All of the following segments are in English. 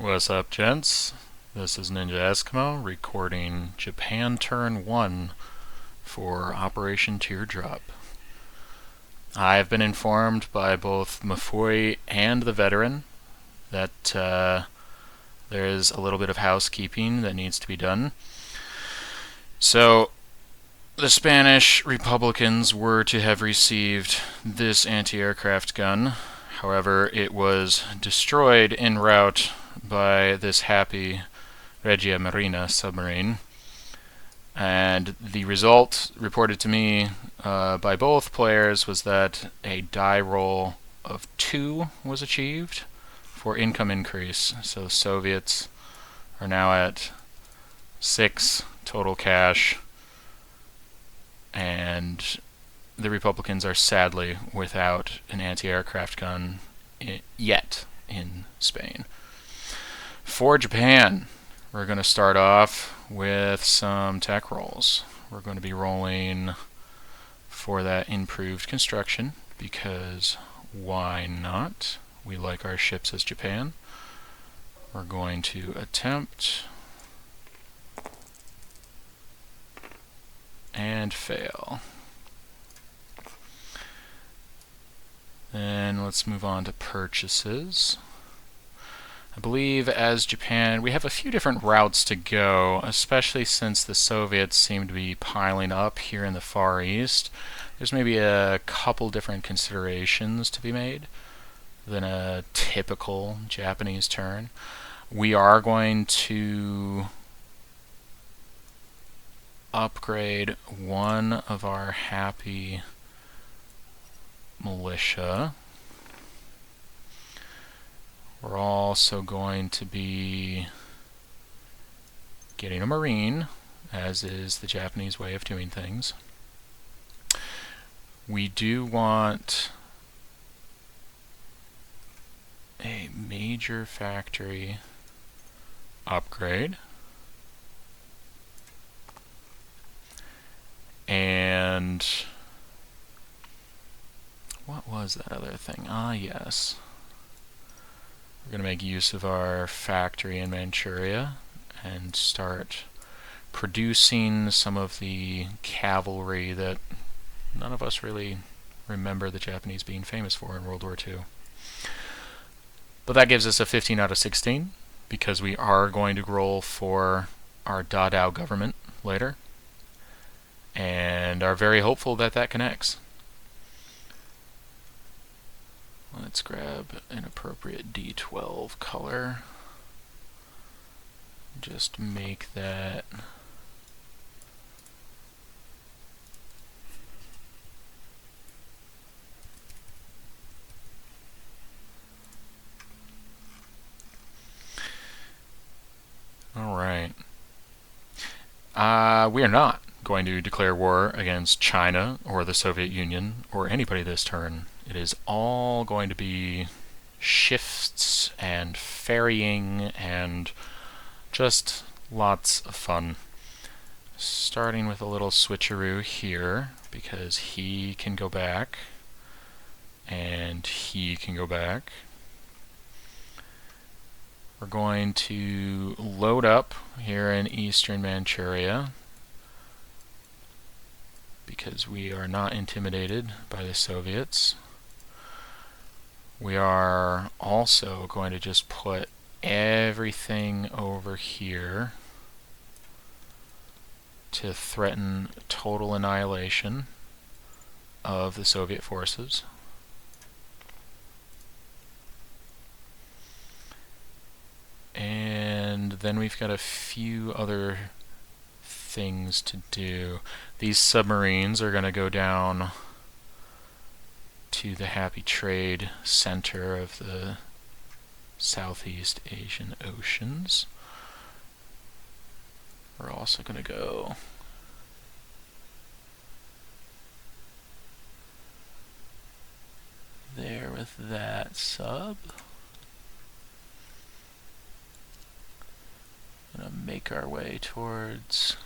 What's up, gents? This is Ninja Eskimo recording Japan Turn 1 for Operation Teardrop. I've been informed by both Mafui and the veteran that there's a little bit of housekeeping that needs to be done. So, the Spanish Republicans were to have received this anti-aircraft gun. However, it was destroyed en route by this happy Regia Marina submarine. And the result reported to me by both players was that a die roll of 2 was achieved for income increase. So the Soviets are now at 6 total cash, and the Republicans are sadly without an anti-aircraft gun yet in Spain. For Japan, we're going to start off with some tech rolls. We're going to be rolling for that improved construction because why not? We like our ships as Japan. We're going to attempt and fail. Then let's move on to purchases. I believe as Japan, we have a few different routes to go, especially since the Soviets seem to be piling up here in the Far East. There's maybe a couple different considerations to be made than a typical Japanese turn. We are going to upgrade one of our happy militia. We're also going to be getting a marine, as is the Japanese way of doing things. We do want a major factory upgrade. And what was that other thing? Yes. We're going to make use of our factory in Manchuria and start producing some of the cavalry that none of us really remember the Japanese being famous for in World War II. But that gives us a 15 out of 16 because we are going to roll for our Dadao government later and are very hopeful that that connects. Let's grab an appropriate D12 color. Just make that alright. We are not going to declare war against China or the Soviet Union or anybody this turn. It is all going to be shifts and ferrying and just lots of fun. Starting with a little switcheroo here because he can go back and he can go back. We're going to load up here in eastern Manchuria because we are not intimidated by the Soviets. We are also going to just put everything over here to threaten total annihilation of the Soviet forces. And then we've got a few other things to do. These submarines are going to go down to the Happy Trade Center of the Southeast Asian Oceans. We're also going to go there with that sub. Gonna make our way towards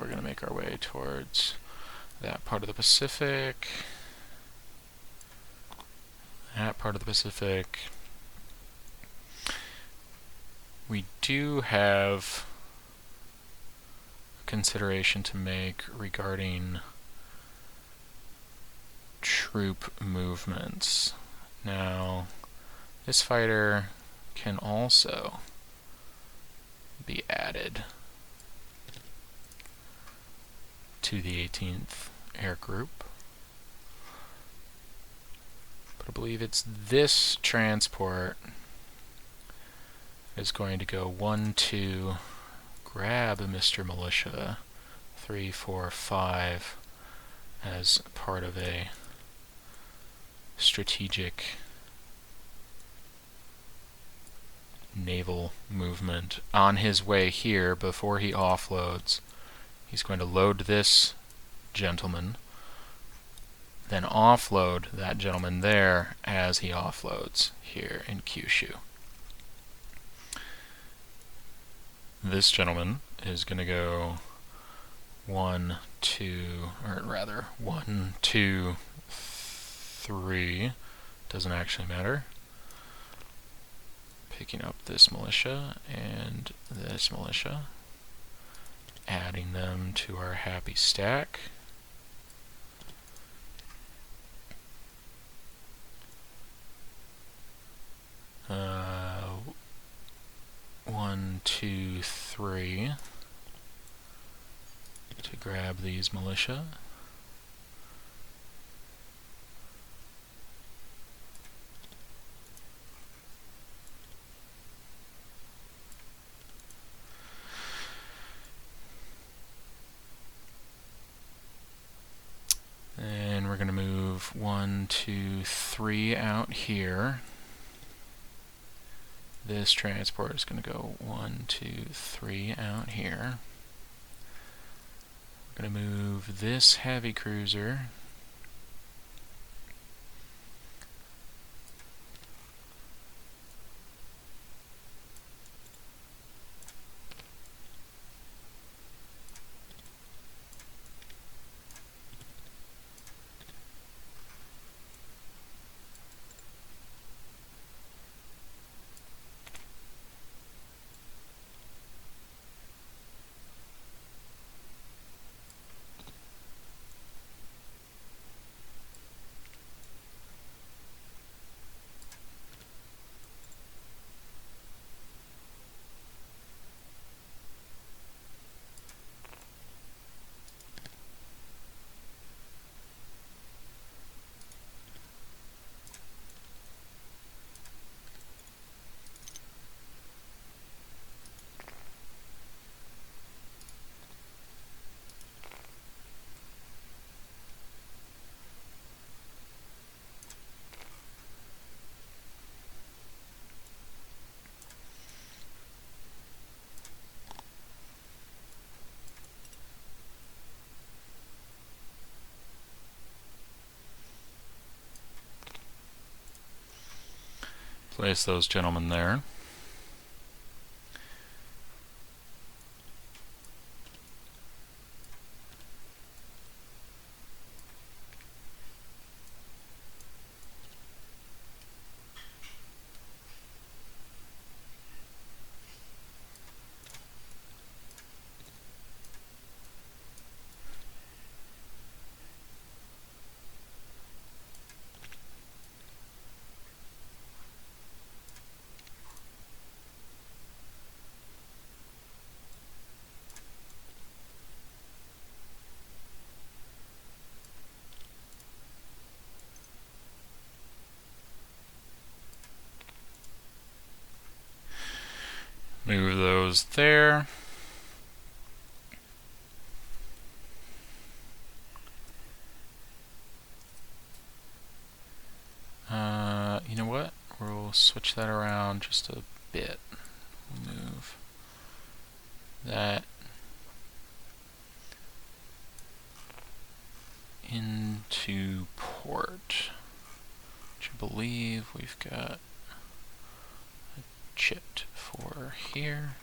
we're gonna make our way towards that part of the Pacific, that part of the Pacific. We do have a consideration to make regarding troop movements. Now, this fighter can also be added to the 18th Air Group. But I believe it's this transport is going to go 1, 2, grab Mr. Militia, 3, 4, 5 as part of a strategic naval movement. On his way here, before he offloads, he's going to load this gentleman, then offload that gentleman there as he offloads here in Kyushu. This gentleman is going to go 1, 2, or rather 1, 2, 3, doesn't actually matter. Picking up this militia and this militia, adding them to our happy stack. One, two, three to grab these militia. And we're going to move 1, 2, 3 out here. This transport is going to go 1, 2, 3 out here. We're going to move this heavy cruiser place those gentlemen there. Move those there. You know what? We'll switch that around just a bit. Move that into port, which I believe we've got a chipped for here.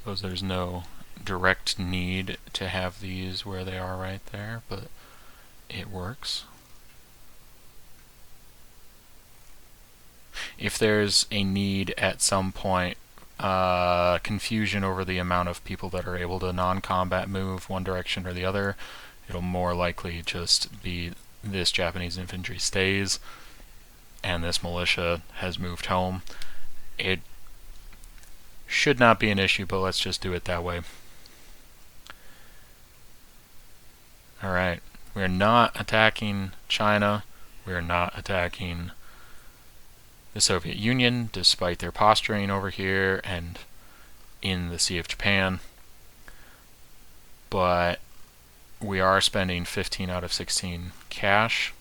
suppose there's no direct need to have these where they are right there, but it works. If there's a need at some point, confusion over the amount of people that are able to non-combat move one direction or the other, it'll more likely just be this Japanese infantry stays and this militia has moved home. It should not be an issue, but let's just do it that way. Alright, we're not attacking China, we're not attacking the Soviet Union, despite their posturing over here and in the Sea of Japan. But we are spending 15 out of 16 cash.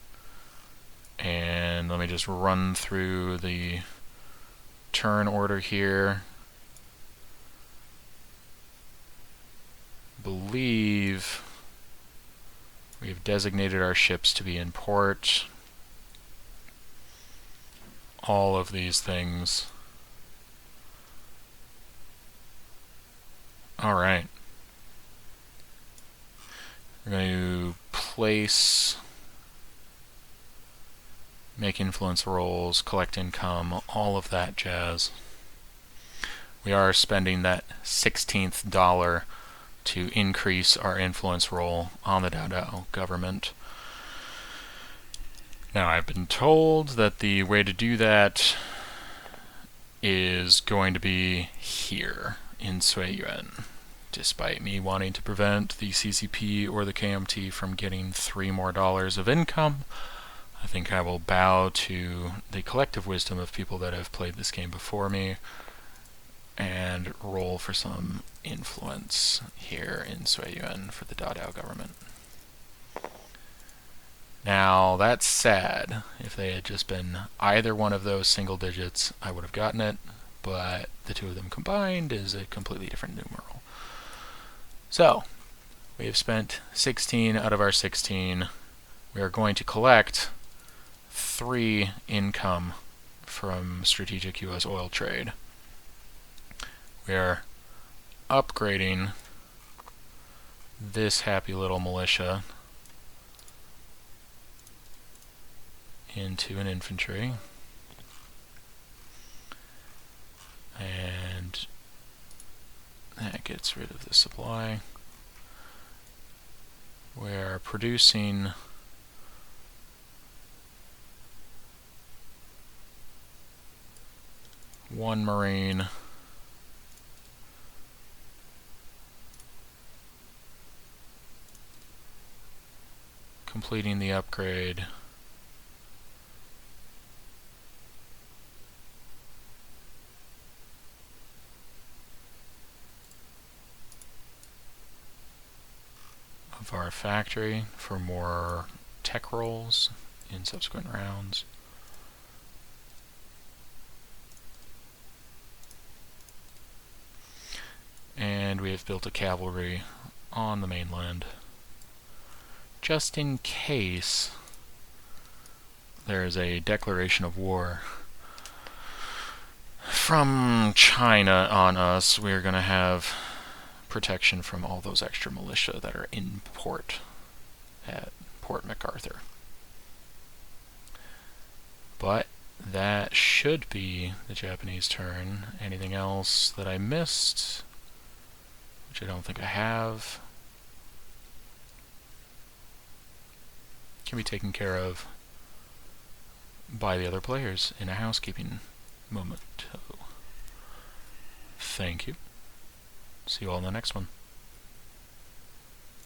And let me just run through the turn order here. Believe we've designated our ships to be in port. All of these things. Alright. We're going to place, make influence rolls, collect income, all of that jazz. We are spending that 16th dollar to increase our influence roll on the Dao government. Now, I've been told that the way to do that is going to be here in Suiyuan, despite me wanting to prevent the CCP or the KMT from getting $3 more of income. I think I will bow to the collective wisdom of people that have played this game before me and roll for some influence here in Suiyuan for the Dao government. Now, that's sad. If they had just been either one of those single digits, I would have gotten it, but the two of them combined is a completely different numeral. So, we have spent 16 out of our 16. We are going to collect 3 income from strategic U.S. oil trade. We are upgrading this happy little militia into an infantry, and that gets rid of the supply. We're producing one Marine, completing the upgrade. Of our factory for more tech rolls in subsequent rounds. And we have built a cavalry on the mainland, just in case there is a declaration of war from China on us. We're going to have protection from all those extra militia that are in port at Port MacArthur. But that should be the Japanese turn. Anything else that I missed, which I don't think I have, can be taken care of by the other players in a housekeeping moment. Thank you. See you all in the next one.